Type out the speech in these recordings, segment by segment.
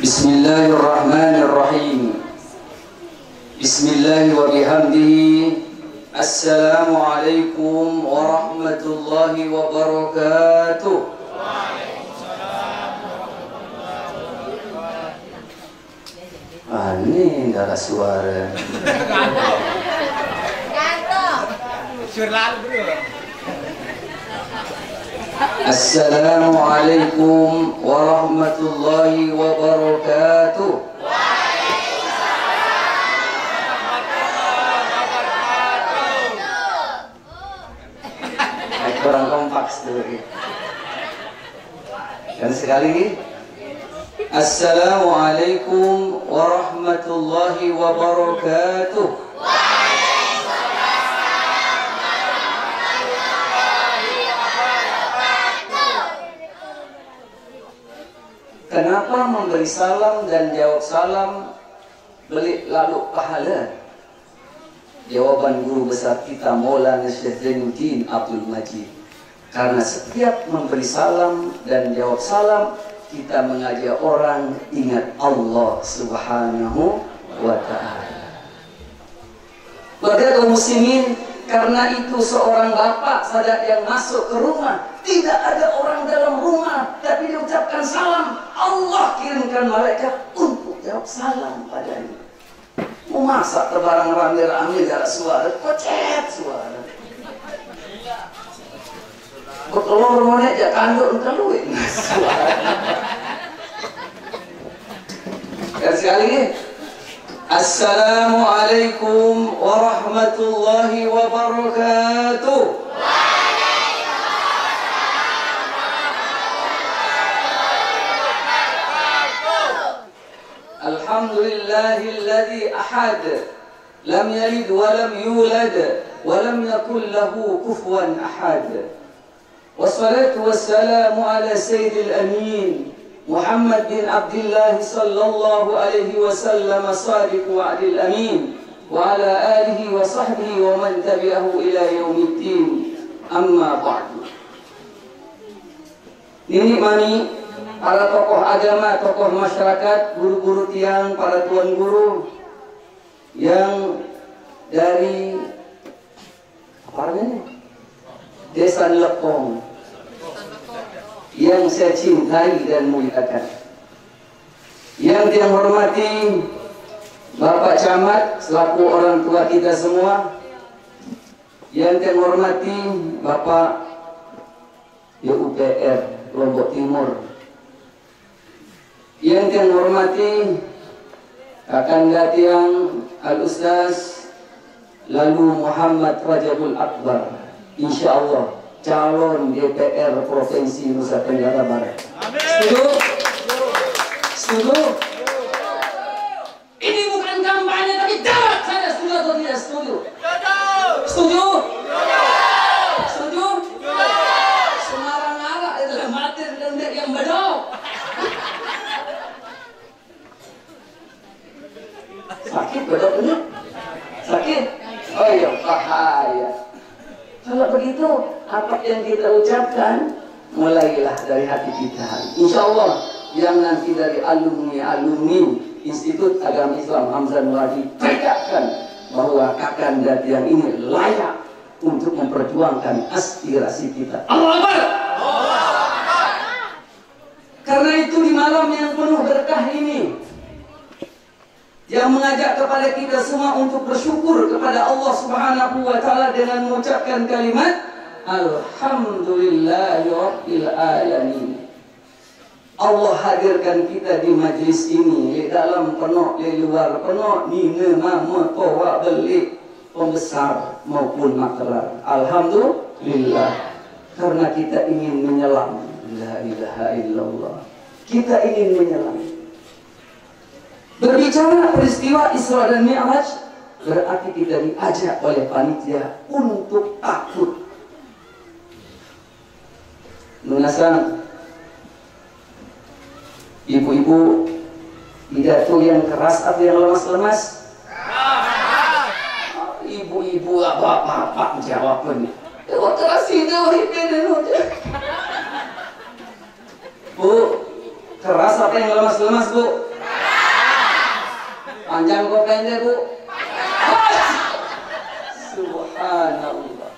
Bismillahirrahmanirrahim. Bismillah wa bihamdihi. Assalamualaikum warahmatullahi wabarakatuh. Ini enggak ada suara. Assalamualaikum warahmatullahi wabarakatuh. Kurang kompak sedikit. Dan sekali lagi. Assalamualaikum warahmatullahi wabarakatuh. Kenapa memberi salam dan jawab salam belik lalu pahala? Jawaban guru besar kita Maulana Syekh Zainuddin Abdul Majid. Karena setiap memberi salam dan jawab salam, kita mengajak orang ingat Allah Subhanahu wa ta'ala. Bagi kaum muslimin, karena itu seorang bapak sadat yang masuk ke rumah, tidak ada orang dalam rumah, tapi diucapkan salam, Allah kirimkan malaikat untuk jawab salam padanya. Mau masak terbarang rame-rame gak suara, kocet suara. Kok telur mau aja kandung keluin suara. Dan sekali lagi, Assalamualaikum warahmatullahi wabarakatuh. Alhamdulillahilladzi ahad lam yalid wa lam yulad wa lam yakul lahu kufuwan ahad. Wassalatu wassalamu ala sayyidil amin Muhammad bin Abdullah sallallahu alaihi wasallam sadiq wa'dil amin wa ala alihi wa sahbihi wa man tabi'ahu ila yaumiddin. Amma ba'du. Ini mani para tokoh agama, tokoh masyarakat, guru-guru tiang, para tuan guru yang dari apa namanya? Desa Lekong yang saya cintai dan muliakan. Yang saya hormati Bapak Camat selaku orang tua kita semua. Yang saya hormati Bapak UPR Lombok Timur. Yang saya hormati Kakanda tiang Al-Ustaz Lalu Muhammad Rajabul Akbar, insyaallah calon DPR Provinsi Nusa Tenggara Barat. Setuju? Setuju? Ini bukan kampanye, tapi jawab saya setuju atau tidak setuju? Setuju? Setuju? Semarang arah adalah mati dan yang bedok. Sakit bedoknya? Sakit? Oh iya, bahaya. Kalau begitu, apa yang kita ucapkan mulailah dari hati kita. Insya Allah yang nanti dari alumni Institut Agama Islam Hamzah Nuradi tegakkan bahwa Kakanda yang ini layak untuk memperjuangkan aspirasi kita. Allah Akbar. Karena itu di malam yang penuh berkah ini, yang mengajak kepada kita semua untuk bersyukur kepada Allah Subhanahu wa ta'ala dengan mengucapkan kalimat Alhamdulillahirabbil alamin. Allah hadirkan kita di majlis ini, di dalam penuh, di luar penuh, nina mama towa belik pembesar maupun maklar. Alhamdulillah, karena kita ingin menyelam. La ilaha illallah. Kita ingin menyelam. Berbicara peristiwa Isra dan Mi'raj berarti kita diajak oleh panitia untuk takut. Lunasan ibu-ibu pidato yang keras atau yang lemas-lemas? Ibu-ibu apa-apa jawabannya. Keras itu Bu, keras apa yang lemas-lemas Bu? Panjang kok pendek, Bu? Subhanallah.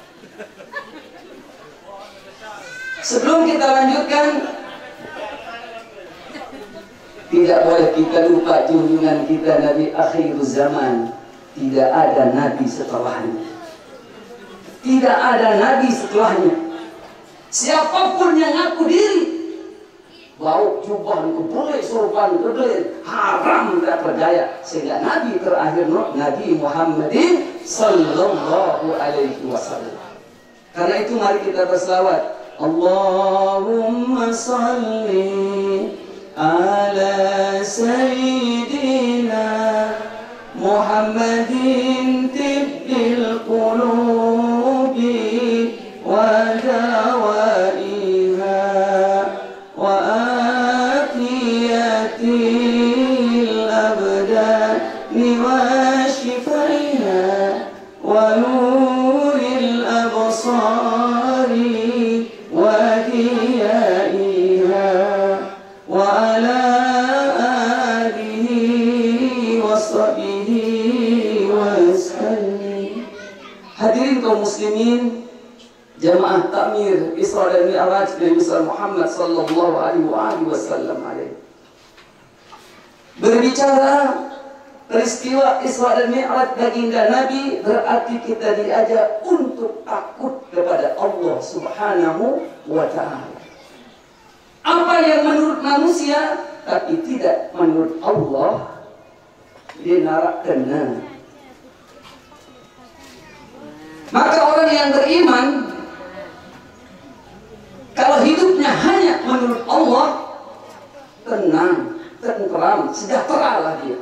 Sebelum kita lanjutkan, tidak boleh kita lupa junjungan kita Nabi akhir zaman. Tidak ada Nabi setelahnya. Tidak ada Nabi setelahnya. Siapapun yang ngaku diri bau jubah boleh sorban kebelit haram tak percaya. Sehingga Nabi terakhir Nabi Muhammadin sallallahu alaihi wasallam. Karena itu mari kita berselawat. Allahumma salli ala sayyidina Muhammadin tibbil qulubi wa dawaiha wa afiyatil abdani wa shifaiha wa nuril absari wa diyaiha wa ala alihi wa sahbihi wa sallim. Hadirin kaum muslimin, jamaah takmir Isra dan Mi'raj Nabi Muhammad sallallahu alaihi wasallam. Berbicara peristiwa Isra dan Mi'raj baginda Nabi berarti kita diajak untuk takut kepada Allah Subhanahu wa ta'ala. Apa yang menurut manusia tapi tidak menurut Allah, dia narak kena. Maka orang yang beriman, kalau hidupnya hanya menurut Allah, tenang, tentram, sejahtera lah dia.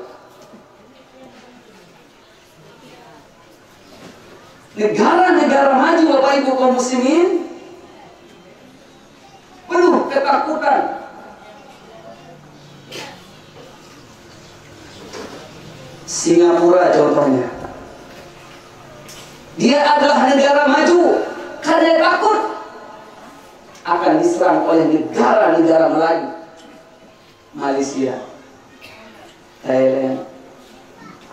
Negara-negara maju Bapak Ibu kaum muslimin penuh ketakutan. Singapura contohnya, dia adalah negara maju karena takut akan diserang oleh negara-negara Melayu. Malaysia,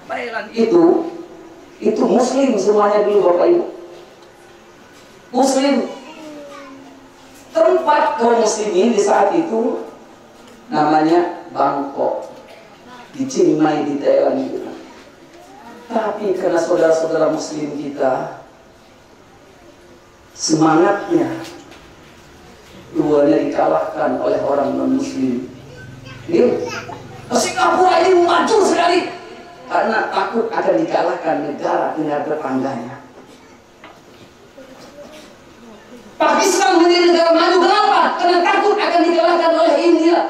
Thailand itu muslim semuanya dulu Bapak Ibu. Muslim. Tempat kaum muslimin di saat itu namanya Bangkok, di Chiang Mai di Thailand gitu. Tapi karena saudara-saudara muslim kita semangatnya luarnya dikalahkan oleh orang non muslim. Ini Singapura ini maju sekali karena takut akan dikalahkan negara-negara tetangganya. Pakistan menjadi negara maju kenapa? Karena takut akan dikalahkan oleh India.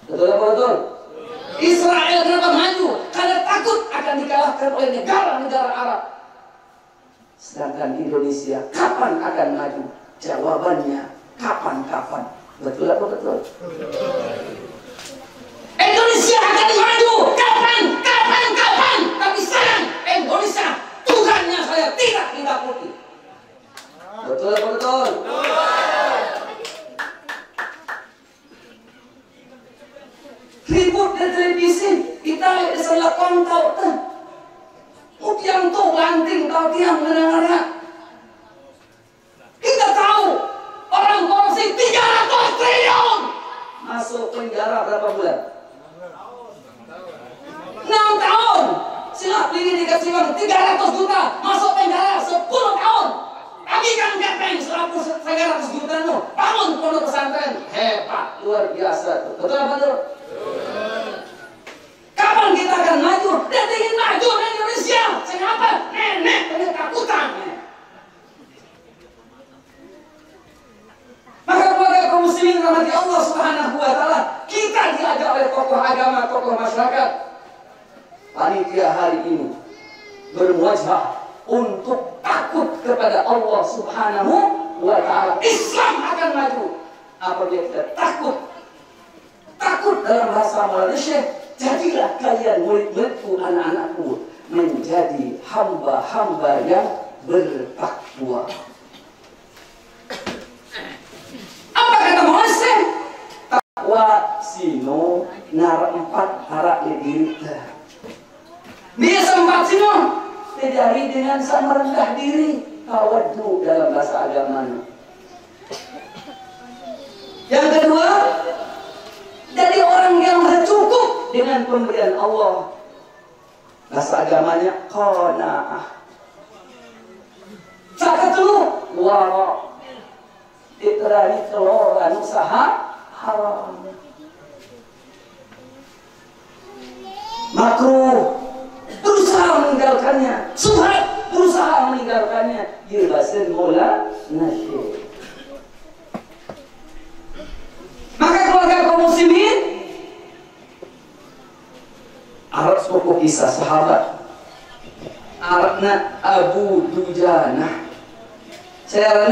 Betul apa betul? Israel kenapa maju? Karena takut akan dikalahkan oleh negara-negara Arab. Sedangkan Indonesia kapan akan maju? Jawabannya kapan-kapan. Betul apa betul? Indonesia akan maju kapan? Tapi sekarang Indonesia Tuhannya saya tidak ditakuti. Betul apa betul? Ribut di televisi kita salah kontau tuh. Udiang tuh lanting kau tiang mendengarnya. Kita tahu orang korupsi 300 triliun masuk penjara berapa bulan? 6 tahun. Silap ini dikasih uang 300 juta masuk penjara 10 tahun. Tapi kan gepeng 300 juta no. Bangun pondok pesantren hebat luar biasa. Betul apa betul? Kapan kita akan maju? Dia ingin maju di Indonesia. Kenapa? Nenek punya takutan. Maka keluarga kaum muslimin rahmati Allah Subhanahu wa taala, kita diajak oleh tokoh agama, tokoh masyarakat. Panitia hari ini bermuajah untuk takut kepada Allah Subhanahu wa taala. Islam akan maju apabila kita takut dalam bahasa Malaysia. Jadilah kalian murid-muridku, anak-anakku, menjadi hamba-hamba yang bertakwa. Apa kata Malaysia? Takwa sino nar 4 harak diri. Dia sempat sino dari dengan sama rendah diri, tawadhu dalam bahasa agamanya. Yang kedua, dari orang yang cukup dengan pemberian Allah. Bahasa agamanya qanaah. Sakatulu wara. Diterani kelolaan usaha haram. Makruh, berusaha meninggalkannya. Subhat, berusaha meninggalkannya. Yirbasin mola nasyid. Maka keluarga kaum muslimin, Arab sepupu kisah sahabat Arabna Abu Dujanah. Saya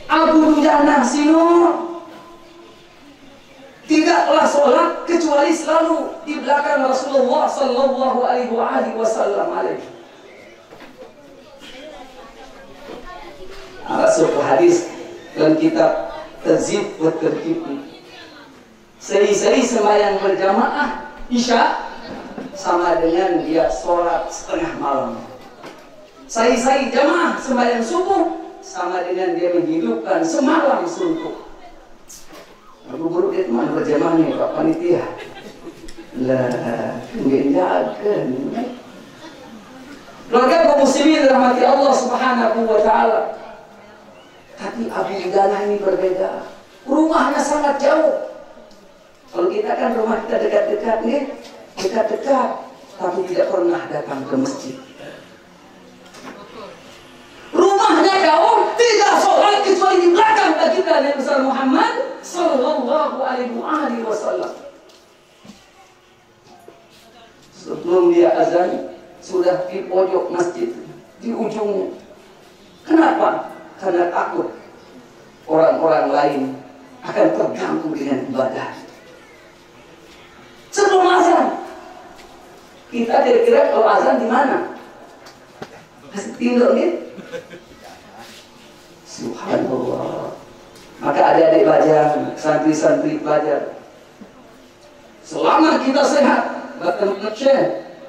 Abu Dujanah sino tidaklah sholat kecuali selalu di belakang Rasulullah Sallallahu Alaihi Wasallam. Ada sebuah hadis dalam kitab Tazib wa Tarkib. Seri-seri sembahyang berjamaah Isya sama dengan dia sholat setengah malam. Seri-seri jamaah sembahyang subuh sama dengan dia menghidupkan semalam suntuk. Aku baru lihat mana berjamaah nih Pak Panitia. Lah, enggak jaga. Keluarga kaum muslimin rahmati Allah Subhanahu wa taala. Tapi Abu Dujanah ini berbeda. Rumahnya sangat jauh. Kalau kita kan rumah kita dekat-dekat nih, dekat-dekat, tapi tidak pernah datang ke masjid. Rumahnya jauh, tidak sholat kecuali di belakang baginda Nabi besar Muhammad Sallallahu Alaihi Wasallam. Sebelum dia azan, sudah di pojok masjid, di ujungnya. Kenapa? Karena takut orang-orang lain akan terganggu dengan ibadah. Sebelum azan, kita kira-kira kalau azan di mana? Kasih tinduk gitu. Subhanallah. Maka adik-adik belajar, santri-santri belajar. Selama kita sehat, bahkan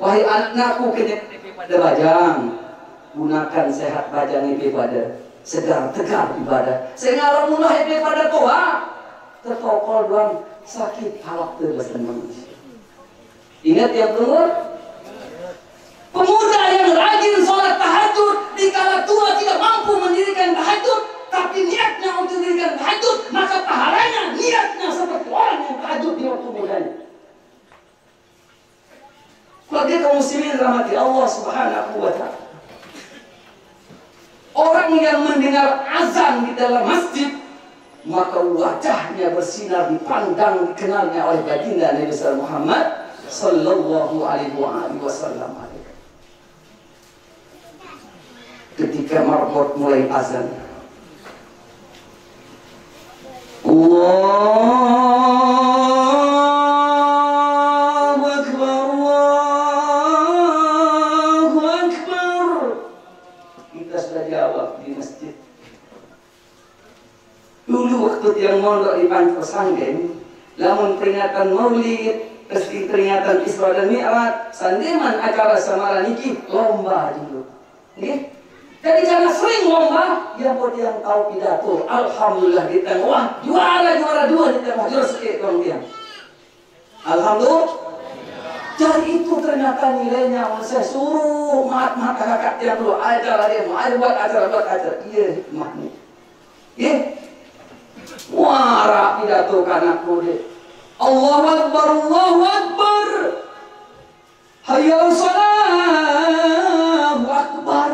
wahai anakku kena pada bajang, gunakan sehat bajang ini pada segar tegar ibadah. Sehingga mulai daripada tua tertokol doang sakit halak terbesan manusia. Ingat yang keluar, pemuda yang rajin sholat tahajud di kala tua tidak mampu mendirikan tahajud, tapi niatnya untuk mendirikan tahajud, maka pahalanya niatnya seperti orang yang tahajud di waktu mudanya. Keluarga kaum muslimin rahmati Allah Subhanahu wa taala. Orang yang mendengar azan di dalam masjid, maka wajahnya bersinar dipandang dikenalnya oleh baginda Nabi besar Muhammad Sallallahu Alaihi Wasallam. Ketika marbot mulai azan, Allahu Akbar, Allahu Akbar. Kita sudah jawab di masjid. Dulu waktu yang mondok di Pantai Sanggen, lamun peringatan Maulid, pasti peringatan Isra dan Mi'raj, sandeman acara samaran iki lomba dulu. Nggih. Jadi karena sering lomba, yang buat yang tahu pidato, alhamdulillah di tengah, wah juara 2 di tengah, juara sekit orang dia. Alhamdulillah. Jadi itu ternyata nilainya, saya suruh maaf kakak yang dulu acara dia, mau ada buat acara, iya hikmah nih. Iya. Wah pidato kanak kulit. Allahu Akbar, Allahu Akbar. Hayya Allahu Akbar.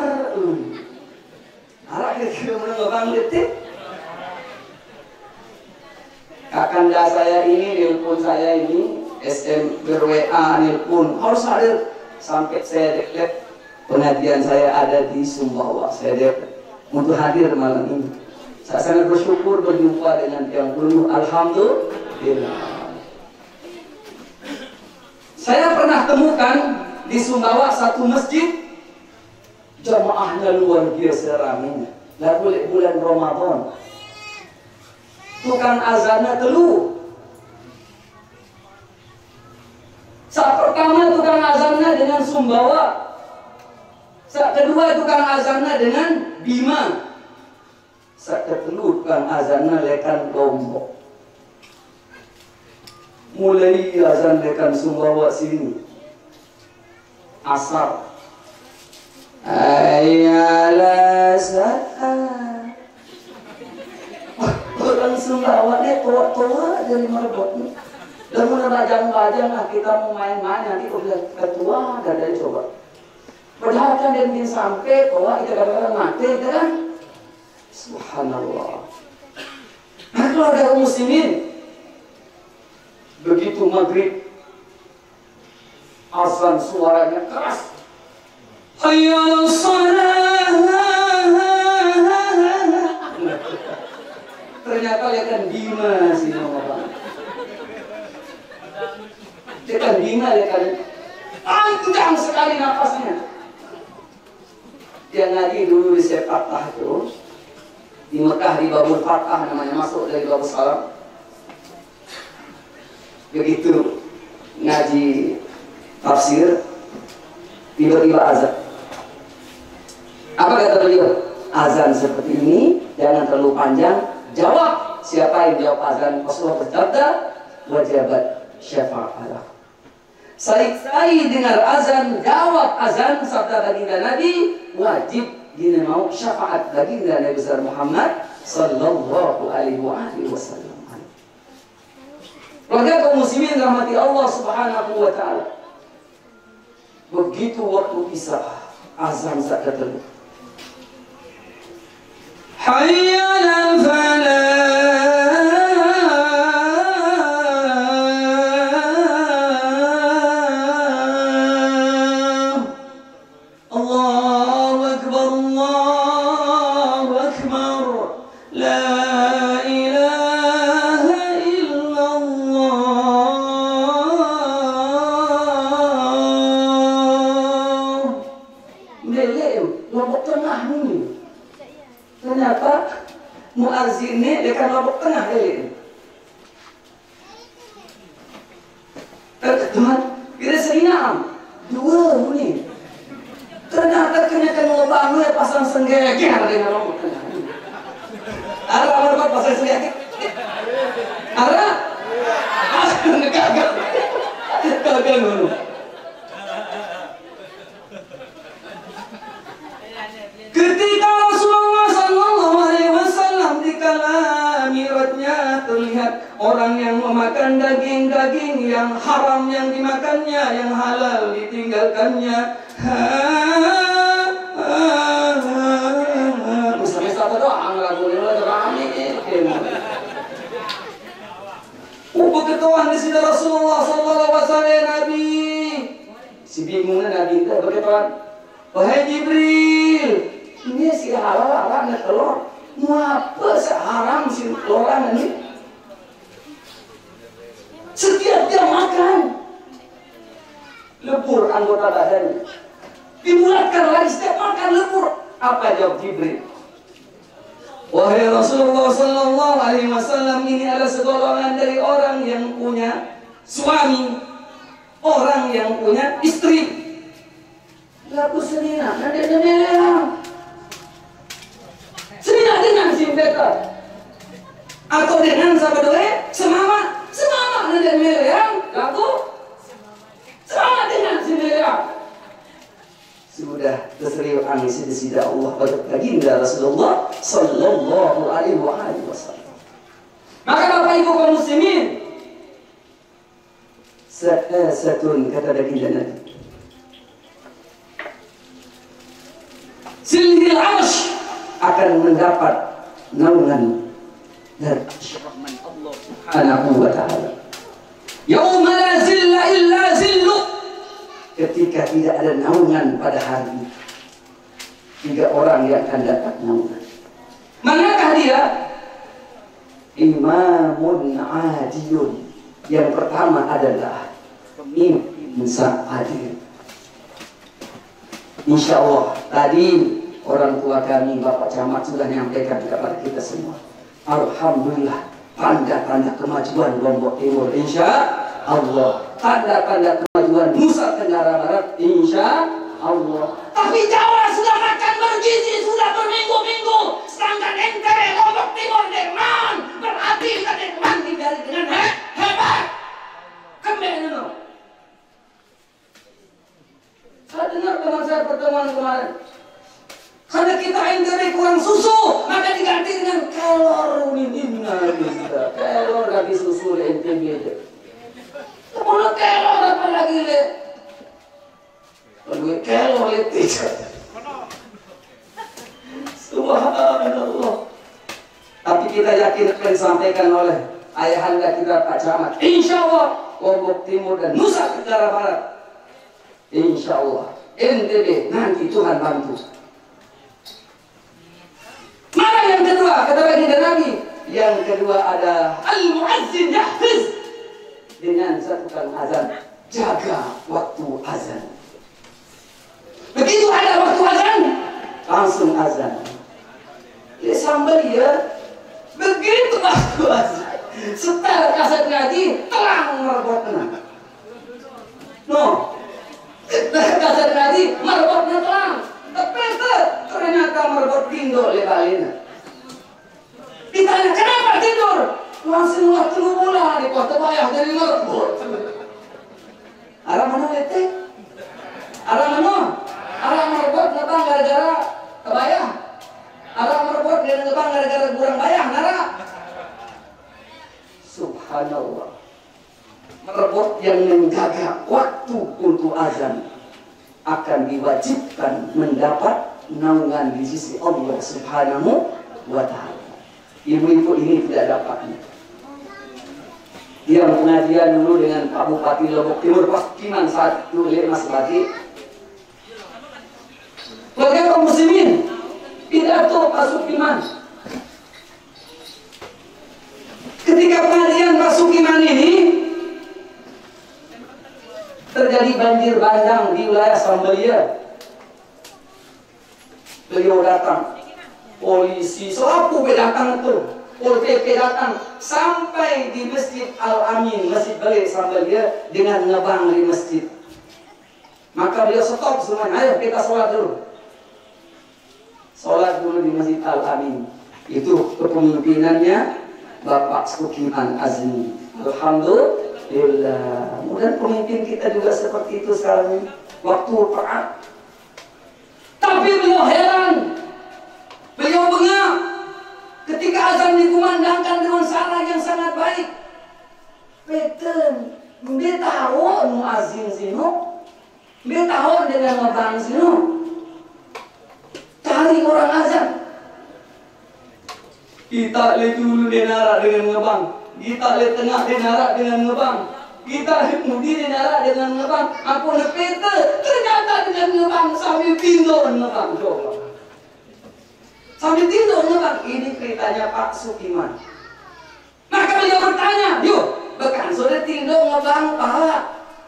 Arah kira-kira menengah detik. Kakanda saya ini, nelpon saya ini, SM ber-WA nelpon, harus hadir. Sampai saya deklet pengajian saya ada di Sumbawa. Saya deklet untuk hadir malam ini. Saya sangat bersyukur berjumpa dengan yang penuh. Alhamdulillah. Saya pernah temukan di Sumbawa satu masjid, jamaahnya luar biasa ramai. Lalu bulan Ramadan, tukang azannya telu. Saat pertama tukang azannya dengan Sumbawa. Saat kedua tukang azannya dengan Bima. Saat ketiga tukang azannya lekan Lombok. Mulai azan lekan Sumbawa sini. Asar. Ayalah saat. Orang Sumbawa ini tua-tua dari merebut nih. Dan menajang-bajang kita mau main-main nanti udah ketua gak ada coba. Padahal kan dia ingin sampai bahwa itu kadang-kadang mati kan. Subhanallah. Nah keluarga muslimin, begitu maghrib azan suaranya keras. Hayya 'alas shalah. Ternyata lekan Bima sih ngomong. Lekan Bima lekan panjang sekali nafasnya. Dia ngaji dulu di Sepatah itu di Mekah di Babul Fatah namanya, masuk dari Babul Salam. Begitu ngaji tafsir tiba-tiba azan. Apa kata beliau? Azan seperti ini jangan terlalu panjang. Jawab, siapa yang jawab azan Rasulullah bersabda, wajibat syafa'alah. Saya dengar azan, jawab azan sabda baginda Nabi, wajib dina mau syafaat baginda Nabi besar Muhammad sallallahu alaihi wasallam. Keluarga kaum muslimin rahmati Allah Subhanahu wa taala. Begitu waktu isya azan saat terdengar. Hayya 'alal falah. Allahu akbar, Allahu akbar. La ilaha illallah. Lelem, Lombok Tengah ini. Ternyata muazzinnya dekat Lombok Tengah lelem. Teman, kita serinam dua ini. Ternyata kenyakan lobangnya pasang senggege dengan Lombok Tengah. Ada apa pasang senggege? Ada? Kagak dulu. Ketika Rasulullah Sallallahu Alaihi Wasallam dikala mi'rajnya terlihat orang yang memakan daging-daging yang haram yang dimakannya, yang halal ditinggalkannya. Mesti doa lagu ini rame. Berketahuan di sini Rasulullah Sallallahu Alaihi Wasallam Nabi. Si bingungnya Nabi itu berketahuan. Wahai Jibril, ini si halal telur. Ngapa seharam si orang ini? Setiap dia makan lebur anggota badannya. Dibulatkan lagi setiap makan lebur. Apa jawab Jibril? Wahai Rasulullah Sallallahu Alaihi Wasallam, ini adalah segolongan dari orang yang punya suami, orang yang punya istri. Laku senina, nanti senina dengan simpeta, atau dengan sahabat doa, semama nanti meleyang, laku sama dengan simpeta. Sudah terseriu angin sida Allah pada baginda Rasulullah Sallallahu Alaihi Wasallam. Maka Bapak Ibu kaum muslimin, satun kata baginda Nabi, Zillil Arsh akan mendapat naungan dari rahman Allah Subhanahu wa taala. Yauma la zilla illa zillu. Ketika tidak ada naungan pada hari ini, 3 orang yang akan dapat naungan. Manakah dia? Imamun adilun. Yang pertama adalah pemimpin yang adil. Insya Allah tadi orang tua kami Bapak Camat sudah menyampaikan kepada kita semua. Alhamdulillah, tanda-tanda kemajuan Lombok Timur insya Allah, tanda-tanda kemajuan Kesatuan Nusa Tenggara Barat, insya Allah. Tapi Jawa sudah makan bergizi, sudah berminggu-minggu. Sedangkan NTB, Lombok Timur, Derman, berarti kita Derman diberi dengan hebat. Kemana? Saya dengar teman saya pertemuan kemarin. Karena kita NTB kurang susu, maka diganti dengan kelor. Kelor ganti susu di NTB. Mulut kelor apa lagi le? Kalau kelor letih. Subhanallah. Tapi kita yakin apa yang disampaikan oleh ayahanda kita Pak Camat. Insya Allah Lombok Timur dan Nusa Tenggara Barat. Insya Allah NTB nanti Tuhan bantu. Mana yang kedua? Kata baginda Nabi. Yang kedua ada al-muazzin yahfiz. Dengan satukan azan, jaga waktu azan. Begitu ada waktu azan, langsung azan. Dia sambal ya, begitu waktu azan. Setelah kasat ngaji, terang merbotna. No, setelah kasat ngaji, merbotna terang. Tapi ternyata merbot tindo lebalina. Ditanya kenapa tidur? Langsung waktu mula di kota bayah dari merbot. Arah mana lete? Arah mana? Arah merbot ngebang gara-gara kebayah. Arah merbot dia ngebang gara-gara kurang bayah nara. Subhanallah. Merbot yang menjaga waktu untuk azan akan diwajibkan mendapat naungan di sisi Allah Subhanahu wa Ta'ala. Ibu-ibu ini tidak dapatnya. Dia pengajian dulu dengan Pak Bupati Lombok Timur, Pak Kiman saat itu Mas Bati. Bagi kaum muslimin, pidato Pak Sukiman. Ketika pengajian Pak Sukiman ini terjadi banjir bandang di wilayah Sambelia. Beliau datang, polisi selapu datang tuh. Pol PP datang sampai di Masjid Al-Amin, Masjid Balik Sambelia dengan ngebang di masjid. Maka beliau stop semuanya, ayo kita sholat dulu. Sholat dulu di Masjid Al-Amin. Itu kepemimpinannya Bapak Sukiman Azmi. Alhamdulillah. Mudah pemimpin kita juga seperti itu sekarang. Waktu taat. Tapi beliau heran. Beliau bengak. Ketika azan dikumandangkan dengan cara yang sangat baik. Peten, dia tahu muazin sino, dia tahu dengan ngebang sino. Cari orang azan. Kita lihat dulu denara dengan ngebang, kita lihat tengah denara dengan ngebang, kita lihat mudi denara dengan ngebang. Aku nepete ternyata dengan ngebang sambil tindo ngebang coba. Sambil tidur ngebang, ini ceritanya Pak Sukiman. Maka beliau bertanya, yuk, bekan sudah tidur ngebang Pak.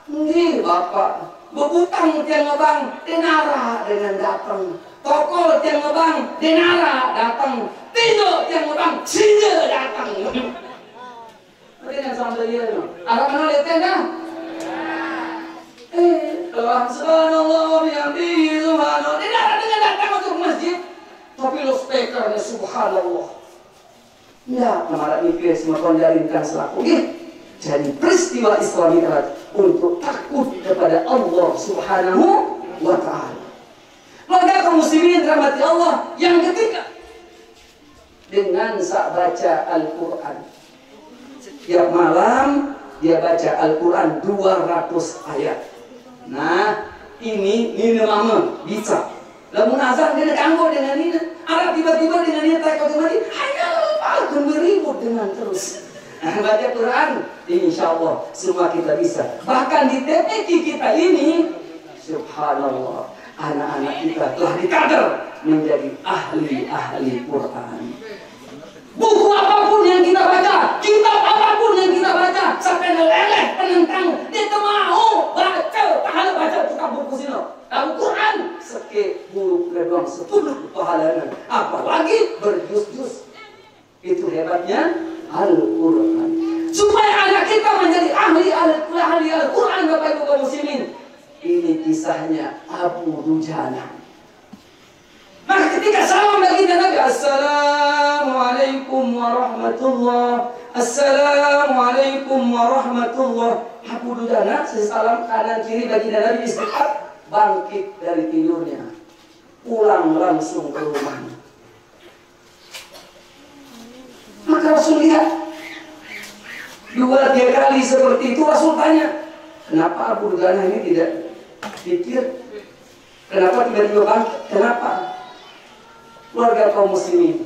Ini Bapak, bebutang tiang ngebang, denara dengan datang. Tokol tiang ngebang, denara datang. Tidur tiang ngebang, sinja datang. Dengan sambil dia, arah mana lihatnya? Subhanallah, bihamdihi, subhanallah. Denara dengan datang untuk masjid. Tapi lo speakernya subhanallah. Ya, kemarin mikir semua konjarinkan selaku jadi peristiwa Islami untuk takut kepada Allah Subhanahu wa Ta'ala. Maka kaum muslimin rahmati Allah, yang ketiga, dengan saat baca Al-Quran. Setiap malam dia baca Al-Quran 200 ayat. Nah, ini mama bisa. Lamun azan dia kanggo dengan ini, arah tiba-tiba dengan ini tak kau mati, ayo akan beribut dengan terus. Baca Quran, insya Allah semua kita bisa. Bahkan di TPQ kita ini, subhanallah, anak-anak kita telah dikader menjadi ahli Quran. Buku apapun yang kita baca, kitab apapun yang kita baca, sampai meleleh penentang, dia mau baca, pahala baca tukang buku sini. Al-Quran seke buruk lebang 10 pahalanya, apalagi berjus-jus. Itu hebatnya Al-Quran. supaya anak kita menjadi ahli Al-Quran. Bapak Ibu kaum muslimin, ini kisahnya Abu Dujana. Maka ketika salam baginda Nabi, Assalamualaikum warahmatullah, Assalamualaikum warahmatullah. Abu Dujana salam kanan kiri baginda Nabi istiqat, bangkit dari tidurnya, pulang langsung ke rumahnya. Maka Rasul lihat 2-3 kali seperti itu. Rasul tanya, kenapa Abu Dujana ini tidak pikir? Kenapa tiba-tiba bangkit? Kenapa? Keluarga kaum muslimin,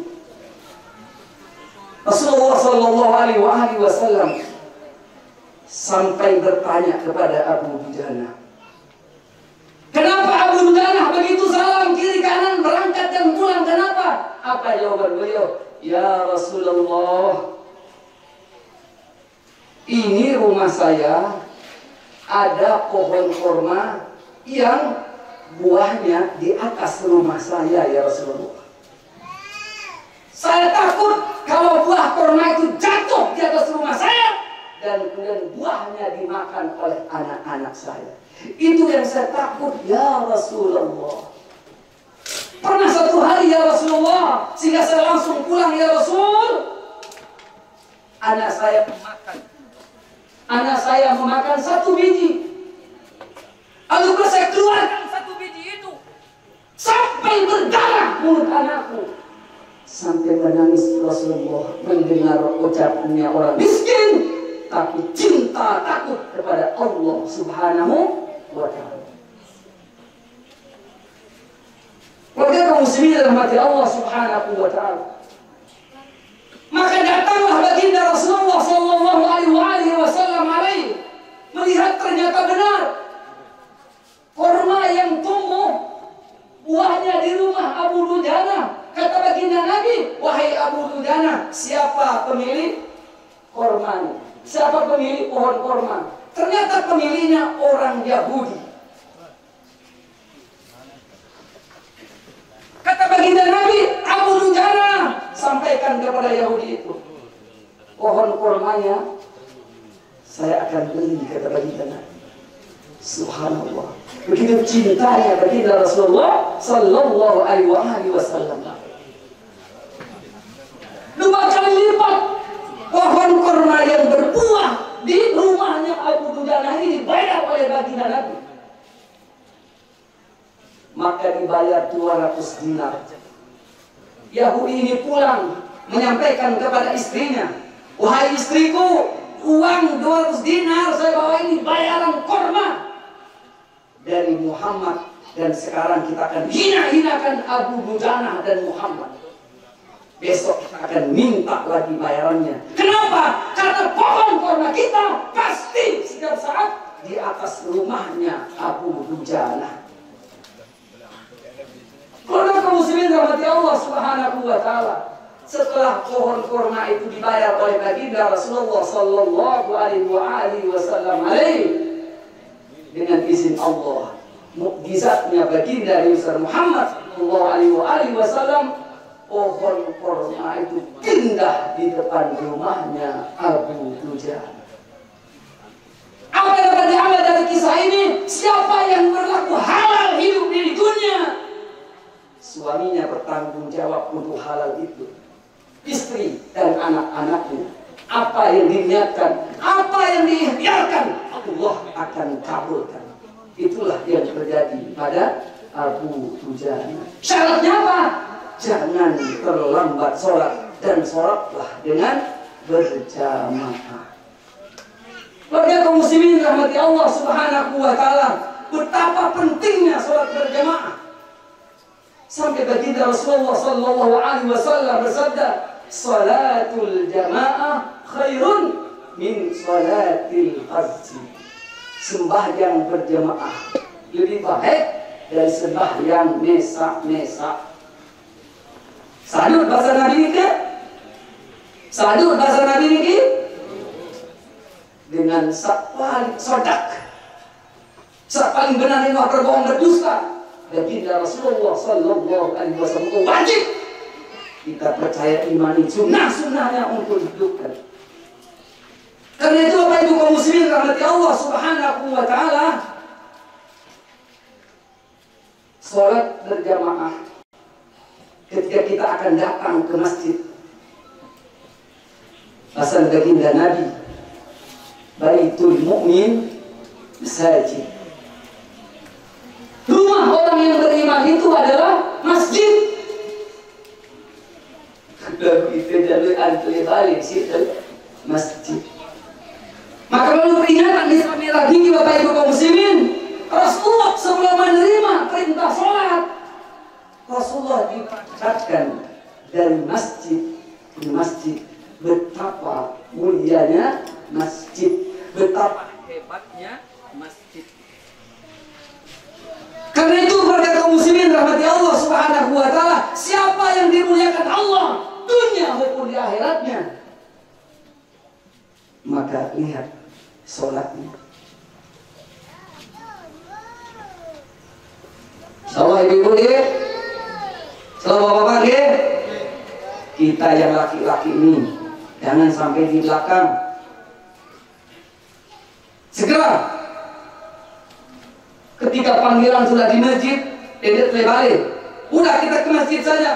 Rasulullah Shallallahu Alaihi Wasallam sampai bertanya kepada Abu Dujana, kenapa Abu Dujana begitu salam kiri kanan berangkat dan pulang, kenapa? Apa jawaban beliau? Ya Rasulullah, ini rumah saya ada pohon kurma yang buahnya di atas rumah saya, ya Rasulullah. Saya takut kalau buah kurma itu jatuh di atas rumah saya dan kemudian buahnya dimakan oleh anak-anak saya. Itu yang saya takut, ya Rasulullah. Pernah satu hari, ya Rasulullah, sehingga saya langsung pulang, ya Rasul. Anak saya memakan 1 biji. Lalu saya keluarkan 1 biji itu sampai berdarah mulut anakku. Sampai menangis Rasulullah mendengar ucapannya orang miskin tapi cinta takut kepada Allah Subhanahu wa ta'ala. Keluarga kaum muslimin rahmati Allah Subhanahu wa ta'ala. Maka datanglah baginda Rasulullah Sallallahu Alaihi Wasallam melihat ternyata benar kurma yang tumbuh buahnya di rumah Abu Dujana. Kata baginda Nabi, wahai Abu Dujana, siapa pemilik kurma? Siapa pemilik pohon kurma? Ternyata pemiliknya orang Yahudi. Kata baginda Nabi, Abu Dujana, sampaikan kepada Yahudi itu, pohon kurmanya saya akan beli, kata baginda Nabi. Subhanallah, begitu cintanya baginda Rasulullah Sallallahu Alaihi Wasallam. 2 kali lipat pohon kurma yang berbuah di rumahnya Abu Dujana ini dibayar oleh baginda Nabi. Maka dibayar 200 dinar. Yahudi ini pulang menyampaikan kepada istrinya, wahai istriku, uang 200 dinar saya bawa ini bayaran kurma dari Muhammad, dan sekarang kita akan hina-hinakan Abu Dujana dan Muhammad. Besok kita akan minta lagi bayarannya. Kenapa? Karena pohon kurma kita pasti setiap saat di atas rumahnya Abu Dujana. Keluarga kaum muslimin rahmati Allah Subhanahu wa ta'ala. Setelah pohon kurma itu dibayar oleh baginda Rasulullah Sallallahu Alaihi Wasallam dengan izin Allah, mukjizatnya baginda Muhammad Sallallahu Alaihi Wasallam, pohon kurma itu pindah di depan rumahnya Abu Dujana. Apa yang dapat diambil dari kisah ini? Siapa yang berlaku halal hidup di dunia, suaminya bertanggung jawab untuk halal itu. Istri dan anak-anaknya, apa yang diniatkan, apa yang diikhtiarkan, Allah akan kabulkan. Itulah yang terjadi pada Abu Dujana. Syaratnya apa? Jangan terlambat sholat, dan sholatlah dengan berjamaah. Keluarga kaum muslimin rahmati Allah Subhanahu wa ta'ala, betapa pentingnya sholat berjamaah. Sampai baginda Rasulullah Sallallahu Alaihi Wasallam bersabda, salatul jamaah khairun min salatil fardhi. Sembahyang berjamaah lebih baik dari sembahyang mesa-mesa. Sadut bahasa Nabi ini, sadut bahasa Nabi ini dengan sodak. Paling benar ini berbohong berdusta. Baginda Rasulullah Sallallahu Alaihi Wasallam wajib kita percaya imani sunnah-sunnahnya untuk hidupkan. Karena itu Bapak Ibu kaum muslimin rahmati Allah Subhanahu wa taala, salat berjamaah ketika kita akan datang ke masjid, asal baginda Nabi, Baitul Mu'min Masajid. Rumah orang yang beriman itu adalah masjid. Lalu itu jalur antri balik sih masjid. Maka lalu peringatan di merah tinggi Bapak Ibu kaum muslimin, Rasulullah sebelum menerima perintah sholat, Rasulullah diperintahkan dari masjid ke masjid. Betapa mulianya masjid, betapa hebatnya masjid. Karena itu kepada kaum muslimin rahmati Allah Subhanahu wa taala, siapa yang dimuliakan Allah dunia maupun di akhiratnya, maka lihat sholatnya. Insyaallah ibu-ibu ya, selamat bapak ya, kita yang laki-laki ini jangan sampai di belakang. Segera ketika panggilan sudah di masjid, tidak balik, udah kita ke masjid saja.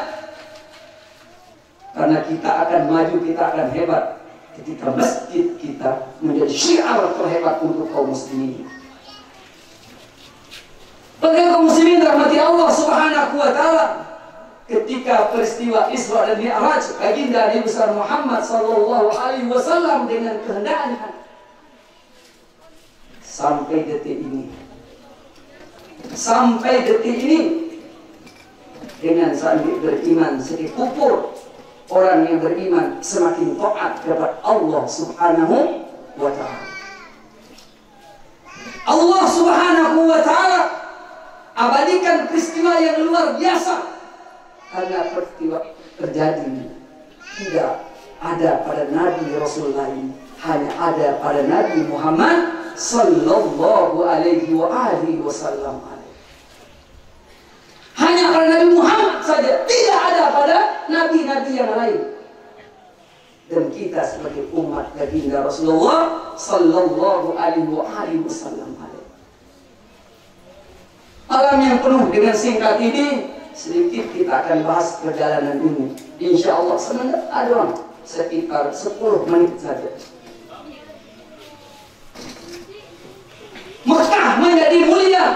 Karena kita akan maju, kita akan hebat ketika masjid kita menjadi syiar terhebat untuk kaum muslimin. Bagi kaum muslimin rahmati Allah Subhanahu wa taala, ketika peristiwa Isra dan Mi'raj baginda Nabi besar Muhammad sallallahu alaihi wasallam dengan kehendaknya, sampai detik ini dengan sambil beriman sedikit kupur orang yang beriman semakin taat kepada Allah Subhanahu wa taala. Allah Subhanahu wa taala abadikan peristiwa yang luar biasa, karena peristiwa terjadi tidak ada pada Nabi Rasul lain, hanya ada pada Nabi Muhammad sallallahu alaihi wa alihi wasallam. Hanya pada Nabi Muhammad saja, tidak ada pada nabi-nabi yang lain. Dan kita sebagai umat baginda Rasulullah sallallahu alaihi wa alihi wasallam. Malam yang penuh dengan singkat ini, sedikit kita akan bahas perjalanan ini. Insya Allah sekitar 10 menit saja. Mekah menjadi mulia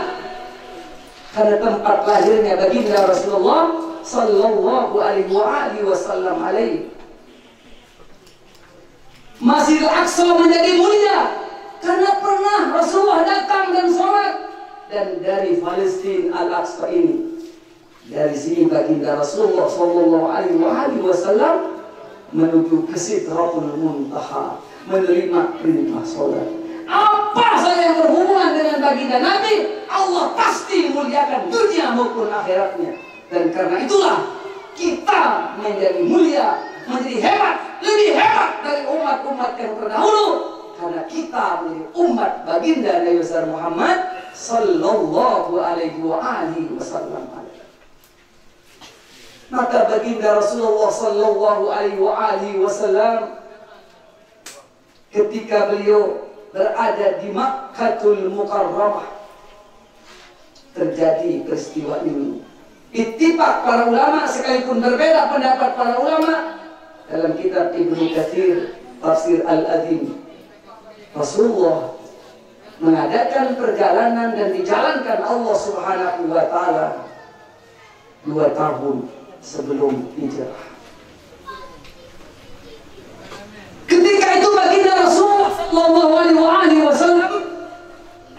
karena tempat lahirnya baginda Rasulullah sallallahu alaihi wasallam. Masjidil Aqsa menjadi mulia karena pernah Rasulullah datang dan sholat. Dan dari Palestina Al-Aqsa ini, dari sini baginda Rasulullah sallallahu alaihi wasallam menuju ke Sidratul Muntaha, menerima perintah sholat. Apa saja yang berhubungan dengan baginda Nabi, Allah pasti muliakan dunia maupun akhiratnya. Dan karena itulah kita menjadi mulia, menjadi hebat, lebih hebat dari umat-umat yang terdahulu, karena kita menjadi umat baginda Nabi besar Muhammad sallallahu alaihi wa alihi wasallam. Maka baginda Rasulullah sallallahu alaihi wa alihi wasallam ketika beliau berada di Makkahul Mukarramah terjadi peristiwa ini. Ittifaq para ulama, sekalipun berbeda pendapat para ulama, dalam kitab Ibnu Katsir Tafsir Al-Azim, Rasulullah mengadakan perjalanan dan dijalankan Allah Subhanahu wa taala 2 tahun sebelum hijrah. Ketika itu baginda Rasulullah sallallahu alaihi wasallam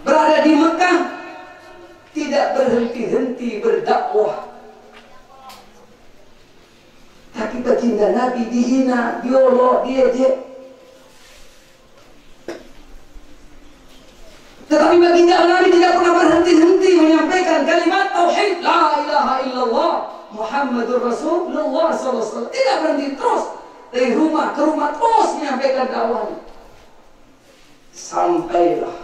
berada di Mekah, tidak berhenti-henti berdakwah. Tapi baginda Nabi dihina, diolok, diejek. Tetapi baginda Nabi tidak pernah berhenti-henti menyampaikan kalimat tauhid, la ilaha illallah Muhammadur Rasulullah sallallahu alaihi wasallam. Tidak berhenti, terus dari rumah ke rumah terus menyampaikan dakwahnya. Sampailah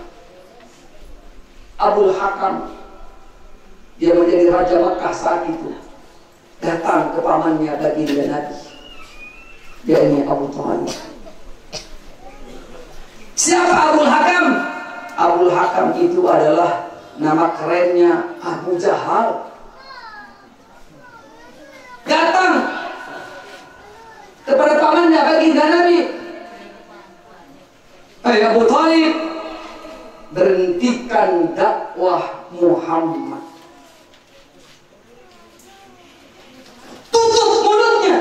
Abul Hakam, dia menjadi raja Makkah saat itu, datang ke pamannya baginda Nabi, dia ini Abu Thalib. Siapa Abul Hakam? Abul Hakam itu adalah nama kerennya Abu Jahal. Datang kepada pamannya baginda Nabi, Abu Thalib, berhentikan dakwah Muhammad. Tutup mulutnya.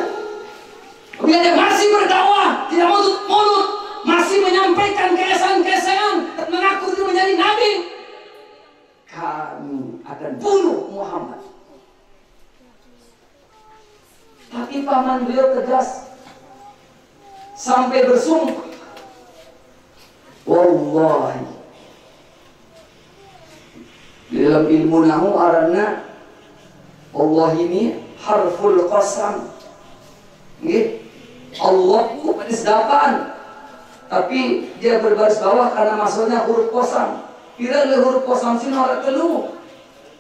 Bila dia masih berdakwah, tidak menutup mulut, masih menyampaikan keesahan-keesahan, mengaku dia menjadi nabi, kami akan bunuh Muhammad. Tapi paman beliau tegas sampai bersumpah, wallahi, di dalam ilmu nahu arana Allah ini harful qasam. Allah itu baris depan, tapi dia berbaris bawah karena maksudnya huruf qasam. Kira huruf qasam sini orang telu.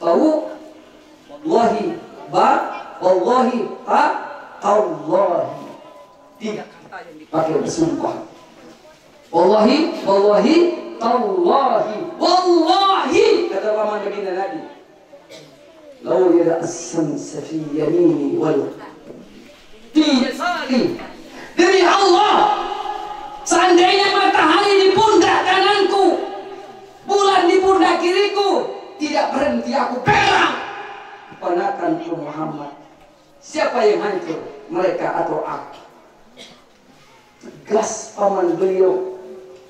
Tahu? Wallahi ba, wallahi ta, tallahi. Tiga kata yang dipakai bersumpah. Wallahi, wallahi, tallahi, wallahi. Kata paman baginda Nabi, lau yada'as-samsa fi yamini wal fi yasari. Demi Allah, seandainya matahari di pundak kananku, bulan di pundak kiriku, tidak berhenti aku perang ponakanku Muhammad. Siapa yang hancur, mereka atau aku? Tegas paman beliau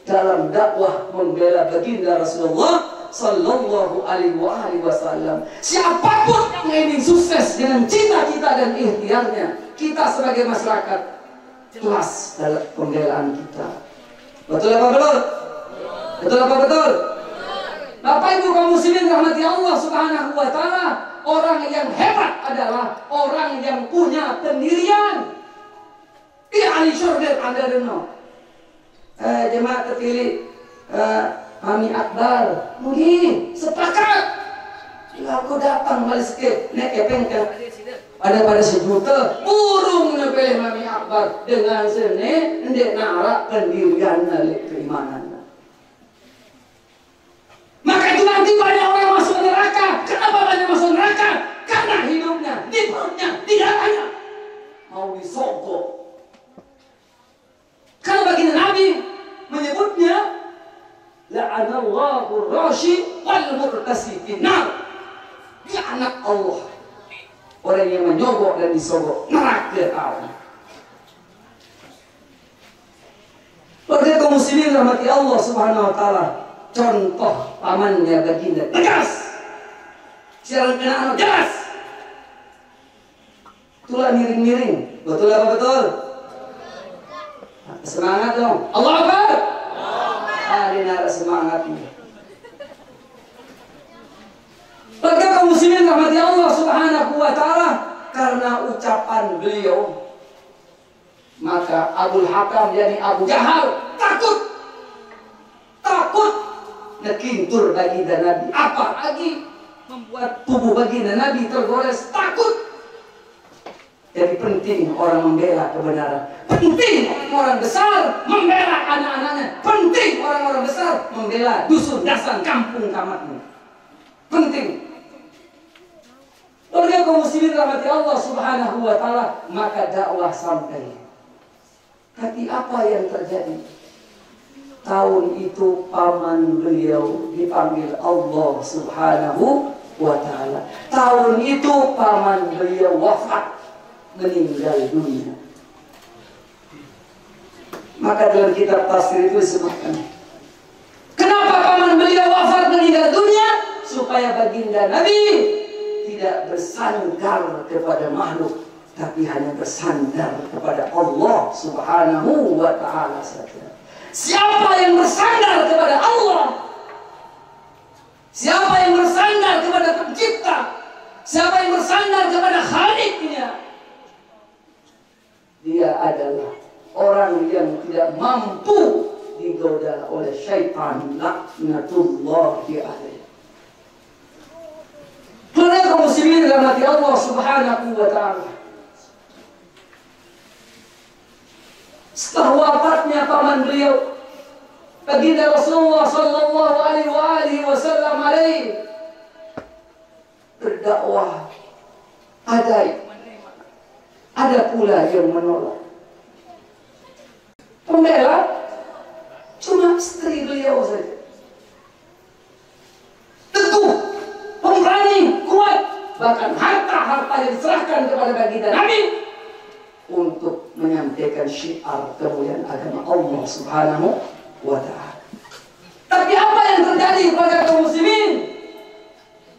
dalam dakwah membela baginda Rasulullah Sallallahu Alaihi Wasallam. Siapapun yang ingin sukses dengan cita-cita dan ikhtiarnya, kita sebagai masyarakat jelas dalam pembelaan kita. Betul apa betul? Betul apa betul? Bapak Ibu kaum muslimin rahmati Allah Subhanahu wa taala, orang yang hebat adalah orang yang punya pendirian. Ali Syurdir Anda dengar. Jemaah terpilih Mami Akbar, mungkin sepakat. Jika aku datang balik sikit, nek kepeng kan ada pada sejuta burung nepelih Mami Akbar dengan seni ndek narak pendirian nalik keimanan. Maka itu nanti banyak orang masuk neraka. Kenapa banyak masuk neraka? Karena hidupnya di perutnya, di darahnya mau disogok. Kalau baginda Nabi menyebutnya la'anallahu ar-rashi wal murtasi finnar. Dia anak Allah, orang yang menyogok dan disogok neraka Allah. Keluarga kaum muslimin rahmati Allah Subhanahu wa taala, contoh pamannya baginda tegas, siaran kena jelas, tulah miring-miring. Betul apa betul? Semangat dong. Allah Akbar. Ini nara semangat nih. Keluarga kaum muslimin rahmati Allah Subhanahu wa taala, karena ucapan beliau maka Abul Hakam yakni Abu Jahal takut nekintur baginda Nabi, apalagi membuat tubuh baginda Nabi tergores, takut. Jadi penting orang membela kebenaran, penting orang besar membela anak-anaknya, penting orang-orang besar membela dusun dasan kampung kamatnya, penting. Keluarga kaum muslimin rahmati Allah Subhanahu wa taala, maka dakwah sampai. Tapi apa yang terjadi? Tahun itu paman beliau dipanggil Allah Subhanahu wa taala. Tahun itu paman beliau wafat, meninggal dunia. Maka dalam kitab tafsir itu disebutkan, kenapa paman beliau wafat meninggal dunia? Supaya baginda Nabi tidak bersandar kepada makhluk, tapi hanya bersandar kepada Allah Subhanahu wa ta'ala saja. Siapa yang bersandar kepada Allah, siapa yang bersandar kepada pencipta, siapa yang bersandar kepada Khaliknya, dia adalah orang yang tidak mampu digoda oleh syaitan, laknatullahi alaihi. Keluarga kaum muslimin rahmati Allah Subhanahu wa ta'ala, setelah wafatnya paman beliau baginda Rasulullah sallallahu alaihi wasallam berdakwah. Ada pula yang menolak. Pembela cuma istri beliau saja. Teguh, pemberani, kuat, bahkan harta-harta yang diserahkan kepada baginda Nabi untuk menyampaikan syiar kemuliaan agama Allah Subhanahu wa ta'ala. Tapi apa yang terjadi kepada kaum muslimin?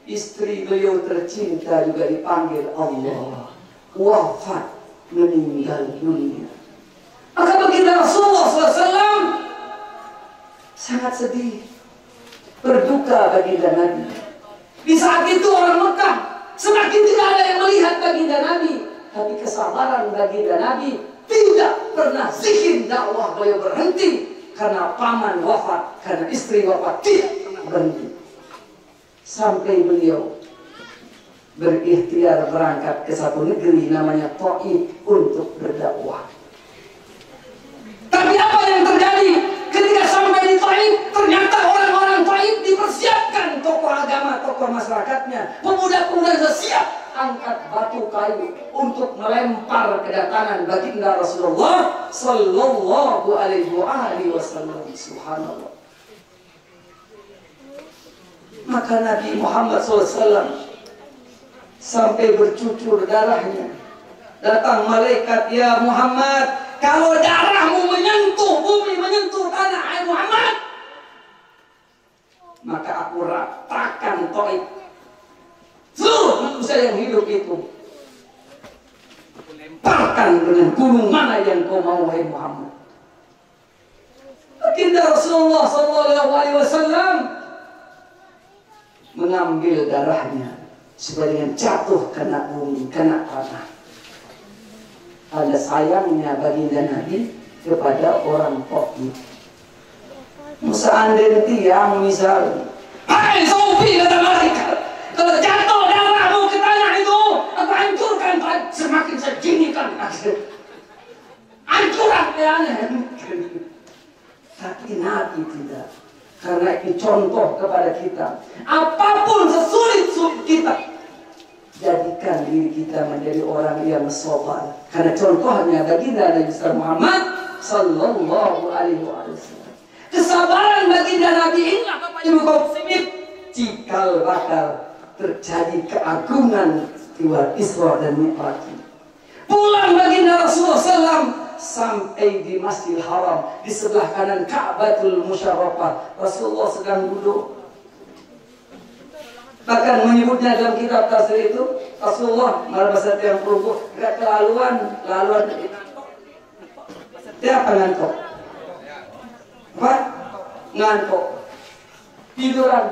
Istri beliau tercinta juga dipanggil Allah, wafat, meninggal dunia. Maka baginda Rasulullah SAW sangat sedih, berduka baginda Nabi. Di saat itu orang Mekah semakin tidak ada yang melihat baginda Nabi, tapi kesabaran baginda Nabi tidak pernah zikir dakwah beliau berhenti karena paman wafat, karena istri wafat, tidak pernah berhenti. Sampai beliau berikhtiar berangkat ke satu negeri namanya Taif untuk berdakwah. Tapi apa yang terjadi ketika sampai di Taif? Ternyata orang-orang Taif dipersiapkan, tokoh agama, tokoh masyarakatnya, pemuda-pemuda siap angkat batu kayu untuk melempar kedatangan baginda Rasulullah sallallahu alaihi wasallam. Subhanallah. Maka Nabi Muhammad SAW sampai bercucur darahnya. Datang malaikat, ya Muhammad, kalau darahmu menyentuh bumi, menyentuh tanah, hai Muhammad, maka aku ratakan Taif. Seluruh manusia yang hidup itu aku lemparkan dengan gunung mana yang kau mau, hai Muhammad. Baginda Rasulullah SAW mengambil darahnya sebagian jatuh kena bumi, kena tanah. Ada sayangnya baginda Nabi kepada orang Taif. Seandainya tiang misal, hai Sofi, kata malaikat, kalau jatuh darahmu ke tanah itu, aku hancurkan, semakin saya jinikan, hancuran aneh. Tapi Nabi tidak. Karena ini contoh kepada kita. Apapun sesulit-sulit kita, jadikan diri kita menjadi orang yang sabar. Karena contohnya baginda Nabi Muhammad sallallahu alaihi wasallam. Kesabaran baginda Nabi inilah Bapak Ibu kaum muslimin cikal bakal terjadi keagungan peristiwa Isra dan Mi'raj. Pulang baginda Rasulullah SAW sampai di Masjidil Haram, di sebelah kanan Ka'batul Musyarrafah. Rasulullah sedang duduk. Bahkan menyebutnya dalam kitab tafsir itu, Rasulullah malah bahasa yang perunggu, gak kelaluan dia apa ngantuk? Apa? Ngantuk, tiduran.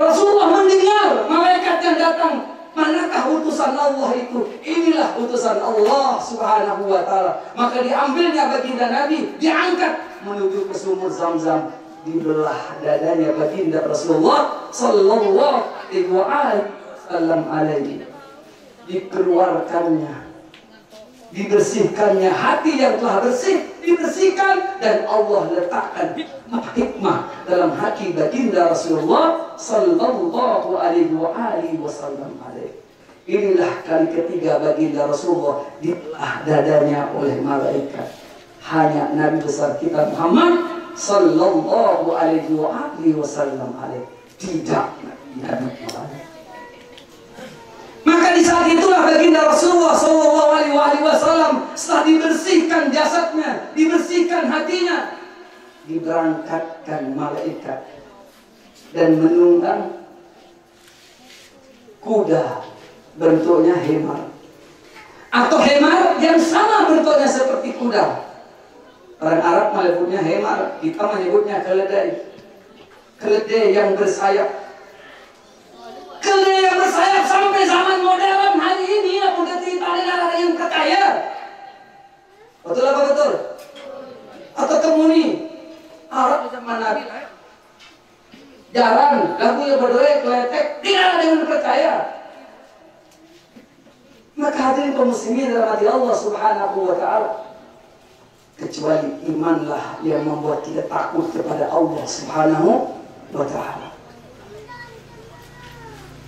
Rasulullah mendengar malaikat yang datang. Manakah utusan Allah itu? Inilah utusan Allah Subhanahu wa ta'ala. Maka diambilnya baginda Nabi, diangkat menuju ke sumur Zam-Zam, dibelah dadanya baginda Rasulullah sallallahu alaihi, dikeluarkannya, dibersihkannya hati yang telah bersih, dibersihkan, dan Allah letakkan hikmah dalam hati baginda Rasulullah sallallahu alaihi wasallam. Inilah kali ketiga baginda Rasulullah dibelah dadanya oleh malaikat. Hanya Nabi besar kita Muhammad sallallahu alaihi wasallam tidak Nabi. Maka di saat itulah baginda Rasulullah sallallahu alaihi wasallam setelah dibersihkan jasadnya, dibersihkan hatinya, diberangkatkan malaikat dan menunggang kuda bentuknya hemar, atau hemar yang sama bentuknya seperti kuda. Orang Arab menyebutnya hemar, kita menyebutnya keledai. Keledai yang bersayap. Keledai yang bersayap sampai zaman modern hari ini, udah cerita negara yang percaya. Betul apa betul? Atau kemuni Arab zaman Nabi jarang lagunya berdua keletek, tidak ada yang percaya. Maka hadirin kaum muslimin dalam hati Allah Subhanahu wa ta'ala, kecuali imanlah yang membuat kita takut kepada Allah Subhanahu wa ta'ala.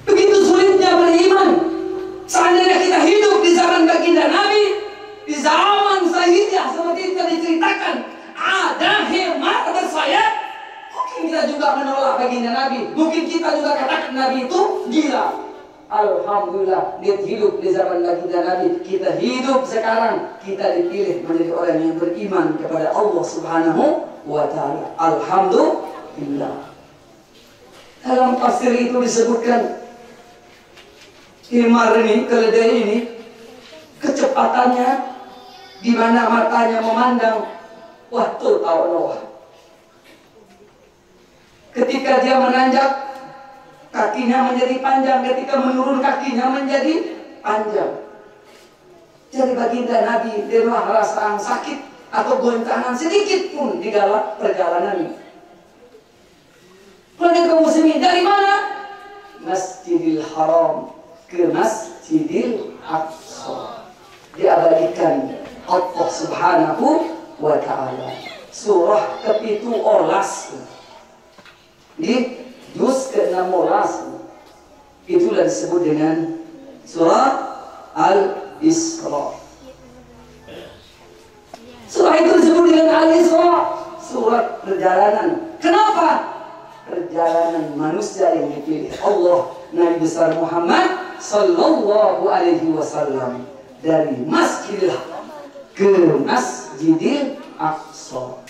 Begitu sulitnya beriman. Seandainya kita hidup di zaman baginda Nabi, di zaman Sayyidiyah seperti itu diceritakan, ada hemar bersayap, mungkin kita juga menolak baginda Nabi. Mungkin kita juga katakan Nabi itu gila. Alhamdulillah, dia hidup di zaman baginda Nabi. Kita hidup sekarang, kita dipilih menjadi orang yang beriman kepada Allah Subhanahu wa ta'ala. Alhamdulillah. Dalam tafsir itu disebutkan himar ini, keledai ini, kecepatannya di mana matanya memandang waktu tahun Noah. Ketika dia menanjak, kakinya menjadi panjang. Ketika menurun, kakinya menjadi panjang. Jadi baginda Nabi dia merasa sakit atau goncangan sedikit pun di dalam perjalanan. Keluarga kaum muslimin dari mana? Masjidil Haram ke Masjidil Aqsa. Diabadikan Allah Subhanahu wa ta'ala. Surah ke-17 di juz ke-16. Itulah disebut dengan surah Al-Isra. Surah itu disebut dengan Al-Isra, surat perjalanan. Kenapa? Perjalanan manusia yang dipilih Allah Nabi besar Muhammad sallallahu alaihi wasallam dari Masjidil Haram ke Masjidil Aqsa.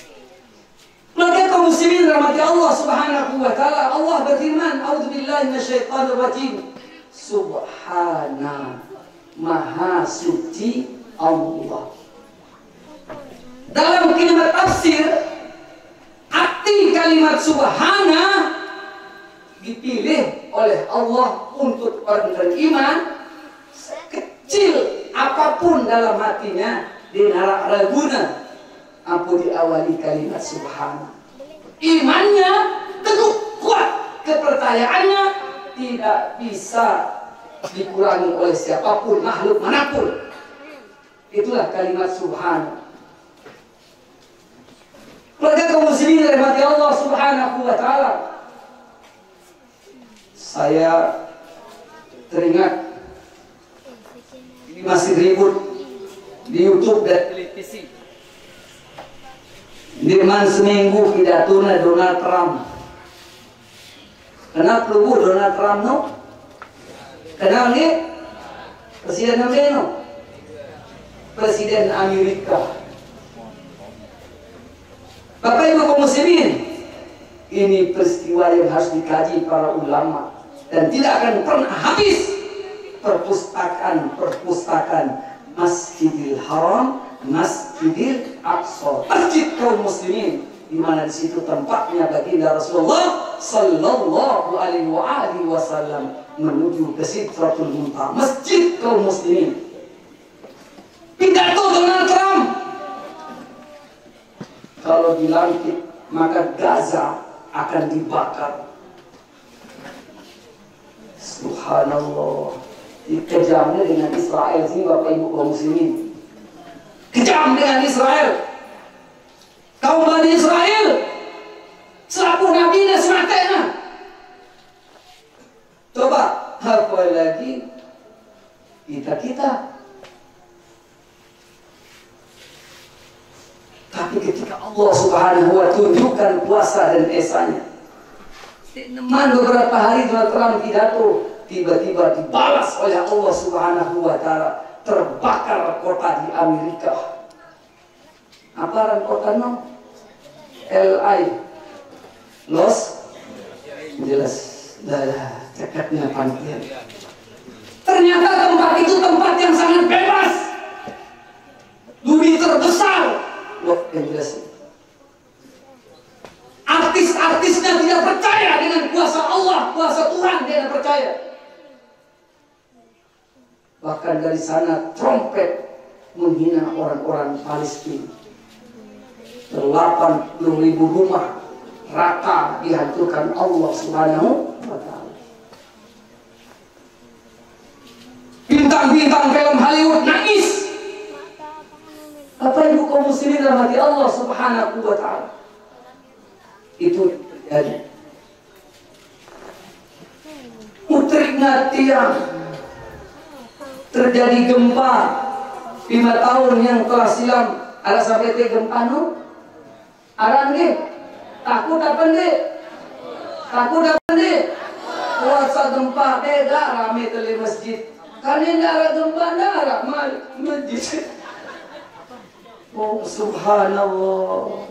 Maka kaum muslimin rahmati Allah Subhanahu wa ta'ala, Allah berfirman, a'udzubillahi minasyaitonir rajim. Subhana, maha suci Allah. Dalam kalimat tafsir, arti kalimat subhana dipilih oleh Allah untuk orang beriman. Sekecil apapun dalam hatinya, dia raguna apa diawali kalimat subhana. Imannya teguh kuat, kepercayaannya tidak bisa dikurangi oleh siapapun, makhluk manapun. Itulah kalimat subhana. Keluarga kaum muslimin rahmati Allah Subhanahu wa ta'ala. Saya teringat ini masih ribut di YouTube dan televisi. Dirman seminggu pidatuna Donald Trump. Kenapa lu Donald Trump no? Kenal ni? Presiden apa no? Presiden Amerika. Bapak Ibu kaum muslimin, ini peristiwa yang harus dikaji para ulama dan tidak akan pernah habis. Perpustakaan Masjidil Haram, Masjidil Aqsa, masjid kaum muslimin, di mana di situ tempatnya baginda Rasulullah sallallahu alaihi wasallam menuju ke Sidratul Muntaha, masjid kaum muslimin. Pidato Donald Trump, kalau dilantik maka Gaza akan dibakar. Subhanallah. Kejamnya dengan Israel sih Bapak Ibu kaum muslimin. Kejam dengan Israel. Kaum Bani Israel selaku nabi dan sematena. Coba apalagi kita. Tapi ketika Allah Subhanahu wa ta'ala tunjukkan kuasa dan esanya, teman beberapa hari Donald Trump pidato, tiba-tiba dibalas oleh Allah Subhanahu wa ta'ala, terbakar kota di Amerika. Apa kota no? LA, Los Angeles. Cekatnya pantian. Ternyata tempat itu tempat yang sangat bebas. Bumi terbesar Los Angeles. Artis-artisnya tidak percaya dengan kuasa Allah, kuasa Tuhan, dia tidak percaya. Bahkan dari sana trompet menghina orang-orang Palestina. 80.000 rumah rata dihancurkan Allah Subhanahu wa ta'ala. Bintang-bintang film Hollywood nangis. Bapak Ibu kaum kaum muslimin rahmati Allah Subhanahu wa taala. Itu terjadi. Utrikna tiang. Terjadi gempa 5 tahun yang telah silam. Ada sampai gempa nu? Aran ge? Takut apa ge? Takut apa ge? Puasa gempa beda rame teli masjid. Karena ada gempa ada masjid. Oh subhanallah.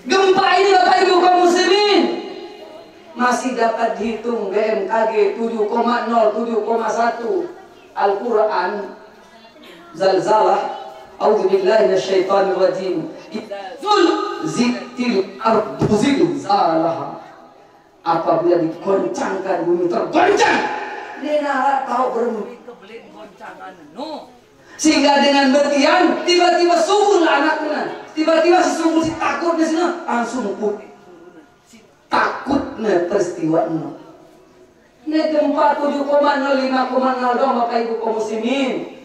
Gempa ini Bapak Ibu kaum muslimin masih dapat dihitung BMKG 7,0, 7,1. Al-Quran zalzalah. A'udzubillahi minasyaitonir rajim. Zilzilatil ardu zilzalaha. Apabila digoncangkan bumi tergoncang. Dia nara tahu berhenti kebelit goncangan no. Sehingga dengan betian tiba-tiba subur anaknya. Tiba-tiba si subur si takutnya sih langsung putih. Si takutnya peristiwa no. Ini gempa 7,0, 5,0 dong Bapak Ibu kaum muslimin.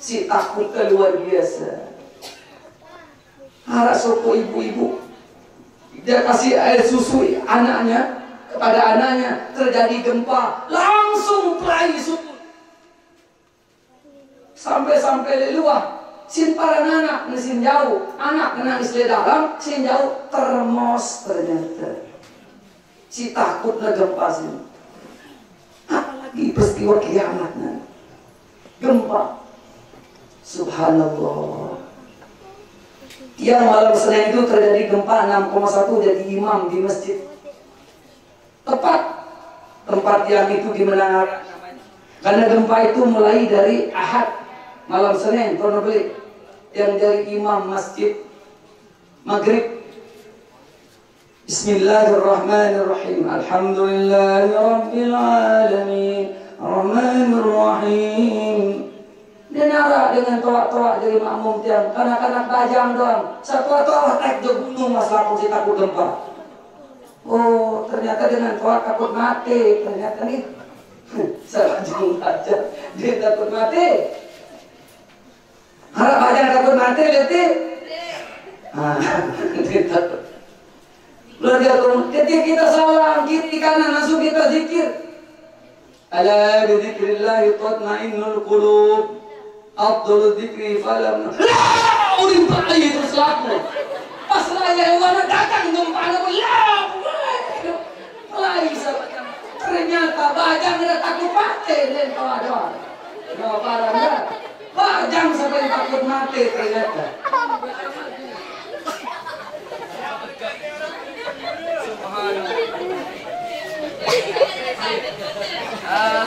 Si takutnya luar biasa. Harap sopo ibu-ibu dia kasih air susu anaknya. Kepada anaknya terjadi gempa, langsung pelai subur. Sampai leluah. Sin para anak sin jauh, anak nangis di dalam, sin jauh termos ternyata. Si takut na gempa sin. Apalagi peristiwa kiamatnya. Gempa. Subhanallah. Yang malam Senin itu terjadi gempa 6,1 jadi imam di masjid. Tepat tempat yang itu di Menara. Karena gempa itu mulai dari Ahad malam Senin tahun beli yang dari imam masjid maghrib. Bismillahirrahmanirrahim. Alhamdulillahirabbil alamin. Arrahmanir rahim. Denara dengan toa-toa dari makmum tiang. Kanak-kanak bajang doang. Satu toa naik ke gunung mas lapor si takut gempa. Oh, ternyata dengan toa takut mati. Ternyata nih salah jauh aja. Dia takut mati. Harap aja takut mati, lihat dia takut. Luar biasa. Ketika kita salam kiri kanan langsung kita zikir. Ala bi dzikrillah tatma'innul qulub. Afdalul dzikri falam. La urin ba'i terus laku. Pas raya yang datang gempa ya. Mulai ternyata bajang tidak takut mati dan doa-doa. Doa parah bajang sampai takut mati ternyata.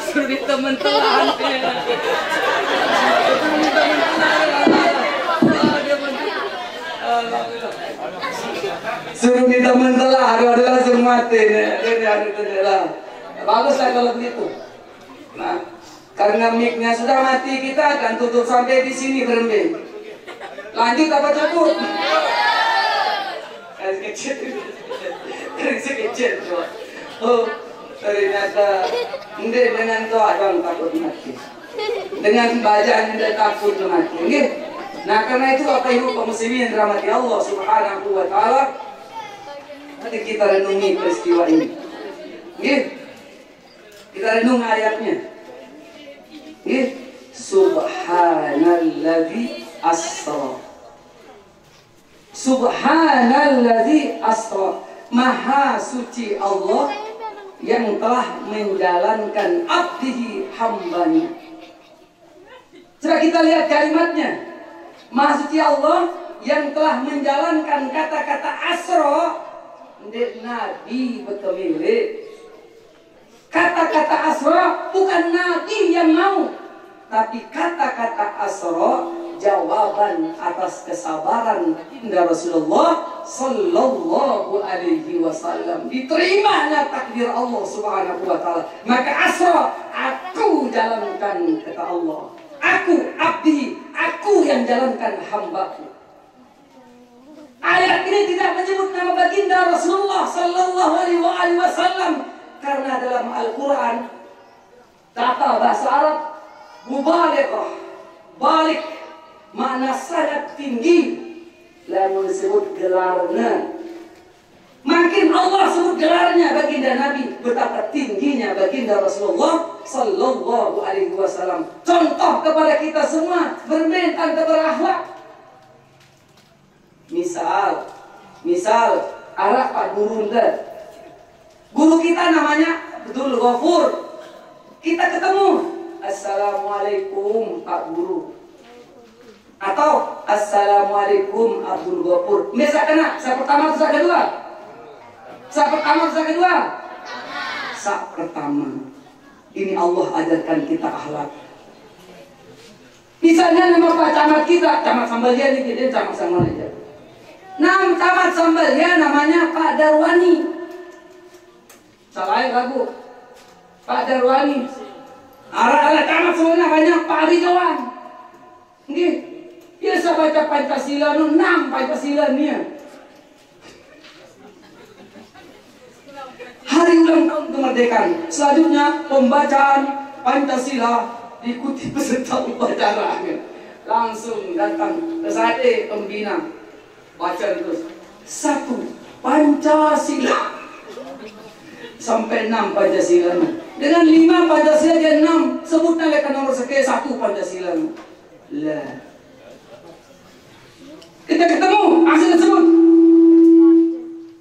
Suruh teman telan. Suruh kita mentelah, ada langsung mati. Bagus lah kalau begitu. Nah, karena mic-nya sudah mati, kita akan tutup sampai di sini berhenti. Lanjut apa cukup? Kecil. Oh, ternyata dengan doa doang takut mati. Dengan bacaan tidak takut mati. Nah, karena itu Bapak Ibu kaum muslimin yang dirahmati Allah Subhanahu wa taala. Mari kita renungi peristiwa ini. Kita renung ayatnya. Subhanalladzi asra. Subhanalladzi asra. Maha suci Allah yang telah menjalankan abdihi hambanya. Coba kita lihat kalimatnya. Maha suci Allah yang telah menjalankan kata-kata asra. Nabi berkemilik. Kata-kata asra bukan Nabi yang mau, tapi kata-kata asra jawaban atas kesabaran Indah Rasulullah Sallallahu Alaihi Wasallam. Diterimanya takdir Allah Subhanahu Wa Taala. Maka asra, aku jalankan kata Allah. Aku abdi, aku yang jalankan hambaku. Ayat ini tidak menyebut nama baginda Rasulullah Sallallahu Alaihi Wasallam karena dalam Al-Quran kata bahasa Arab mubalighah, balik makna sangat tinggi. Lamun disebut gelarnya, makin Allah sebut gelarnya baginda Nabi, betapa tingginya baginda Rasulullah Sallallahu Alaihi Wasallam. Contoh kepada kita semua bermentan berakhlak. Misal arah Pak Guru guru kita namanya Abdul Ghafur. Kita ketemu, Assalamualaikum Pak Guru, atau Assalamualaikum Abdul Ghafur. Biasa kena, saya pertama atau saya kedua? Saya pertama atau saya kedua? Saya pertama. Ini Allah ajarkan kita akhlak. Misalnya nama Pak Camat kita, Camat Sambalia nih, dia Camat Sambalia. Nama Camat Sambalia namanya Pak Darwani. Salah lagu Pak Darwani. Arah Camat semua namanya Pak Ridwan. Nggih. Biasa baca Pancasila 6 Pancasila nih. Hari ulang tahun kemerdekaan. Selanjutnya pembacaan Pancasila diikuti peserta upacara. Langsung datang ke sate pembina. Baca terus 1 Pancasila sampai 6 Pancasila. Dengan 5 Pancasila dan 6 sebutnya lekan nomor sekian 1 Pancasila. Lah. Kita ketemu, langsung disebut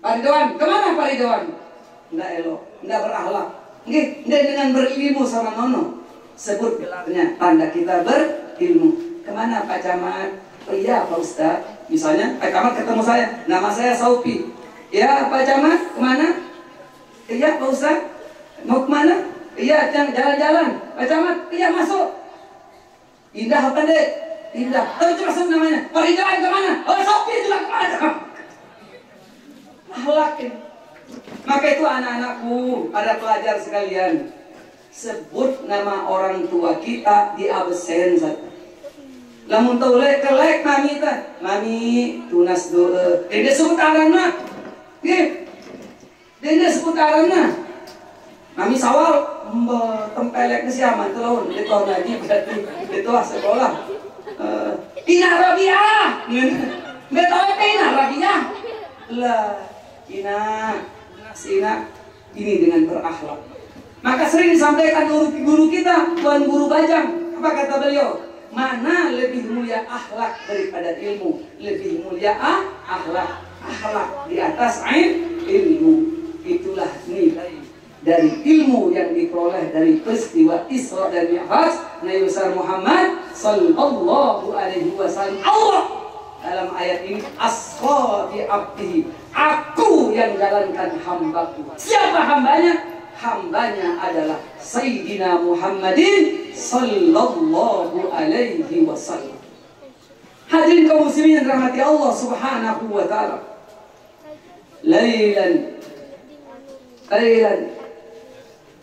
Pak Ridwan. Kemana Pak Ridwan? Nggak elok, nggak berakhlak. Nggih, dengan berilmu sama nono. Sebut gelarnya, tanda kita berilmu. Kemana Pak Camat? Oh iya Pak Ustaz. Misalnya Pak Camat ketemu saya, nama saya Saupi. Ya Pak Camat, kemana? Iya Pak Ustaz. Mau kemana? Iya jalan-jalan. Pak Camat, iya masuk. Indah apa dek? Indah. Tahu itu masuk namanya. Pak Ridwan kemana? Oh Saupi juga kemana? Akhlak. Maka itu anak-anakku, para pelajar sekalian, sebut nama orang tua kita di absen saja. Lamun tahu kelek mami ta, mami tunas doa. Dia sebut aranna, gih. Dia sebut aranna. Mami sawal, tempelek siaman telun. Dia tahu lagi berarti itu sekolah. Ina Rabiah, betul Ina Rabiah. Lah, Ina. Ini dengan berakhlak. Maka sering disampaikan guru kita, Tuan Guru Bajang. Apa kata beliau? Mana lebih mulia akhlak daripada ilmu? Lebih mulia akhlak. Akhlak di atas ilmu. Itulah nilai dari ilmu yang diperoleh dari peristiwa Isra dan Mi'raj Nabi besar Muhammad Sallallahu Alaihi Wasallam. Allah dalam ayat ini asra bi abdihi, aku yang jalankan hambaku. Siapa hambanya? Hambanya adalah Sayyidina Muhammadin Sallallahu Alaihi Wasallam. Hadirin kaum muslimin yang dirahmati Allah Subhanahu wa taala. Lailan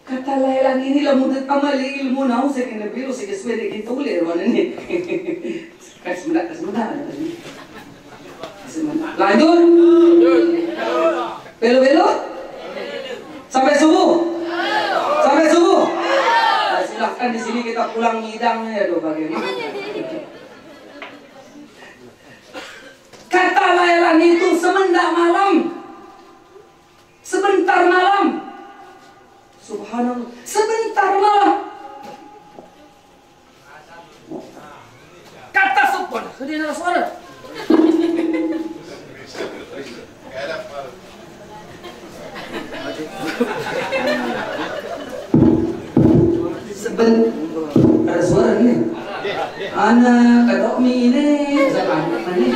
kata lailan ini lah mudah amali ilmu nau sekene biru sekesue gitu boleh wan ini. Sebentar. Lanjut. Belo. Sampai subuh. Nah, silahkan di sini kita pulang ngidangnya ya doh bagaimana. Kata lailan itu sebentar malam. Subhanallah, sebentar malam. Kata sopan, sedih suara. Ada suara ini. Anak kadok mine sama ini.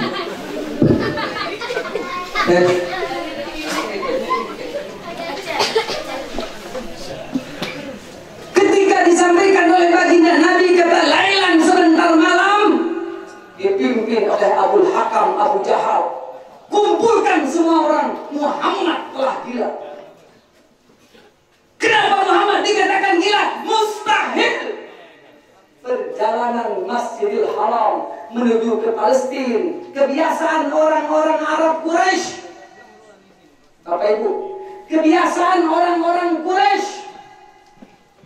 Ketika disampaikan oleh baginda Nabi kata lailan sebentar malam, dipimpin oleh Abul Hakam Abu Jahal. Kumpulkan semua orang, Muhammad telah gila. Kenapa Muhammad dikatakan gila? Mustahil. Perjalanan Masjidil Haram menuju ke Palestina, kebiasaan orang-orang Arab Quraisy. Bapak Ibu, kebiasaan orang-orang Quraisy,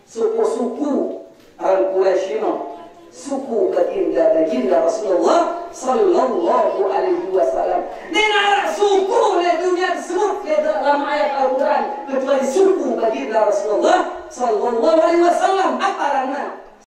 suku-suku orang Quraisy ini suku baginda Rasulullah sallallahu alaihi wasallam. Nena suku le dunia disebut dalam ayat Al-Quran kecuali suku baginda Rasulullah sallallahu alaihi wasallam. Apa rana?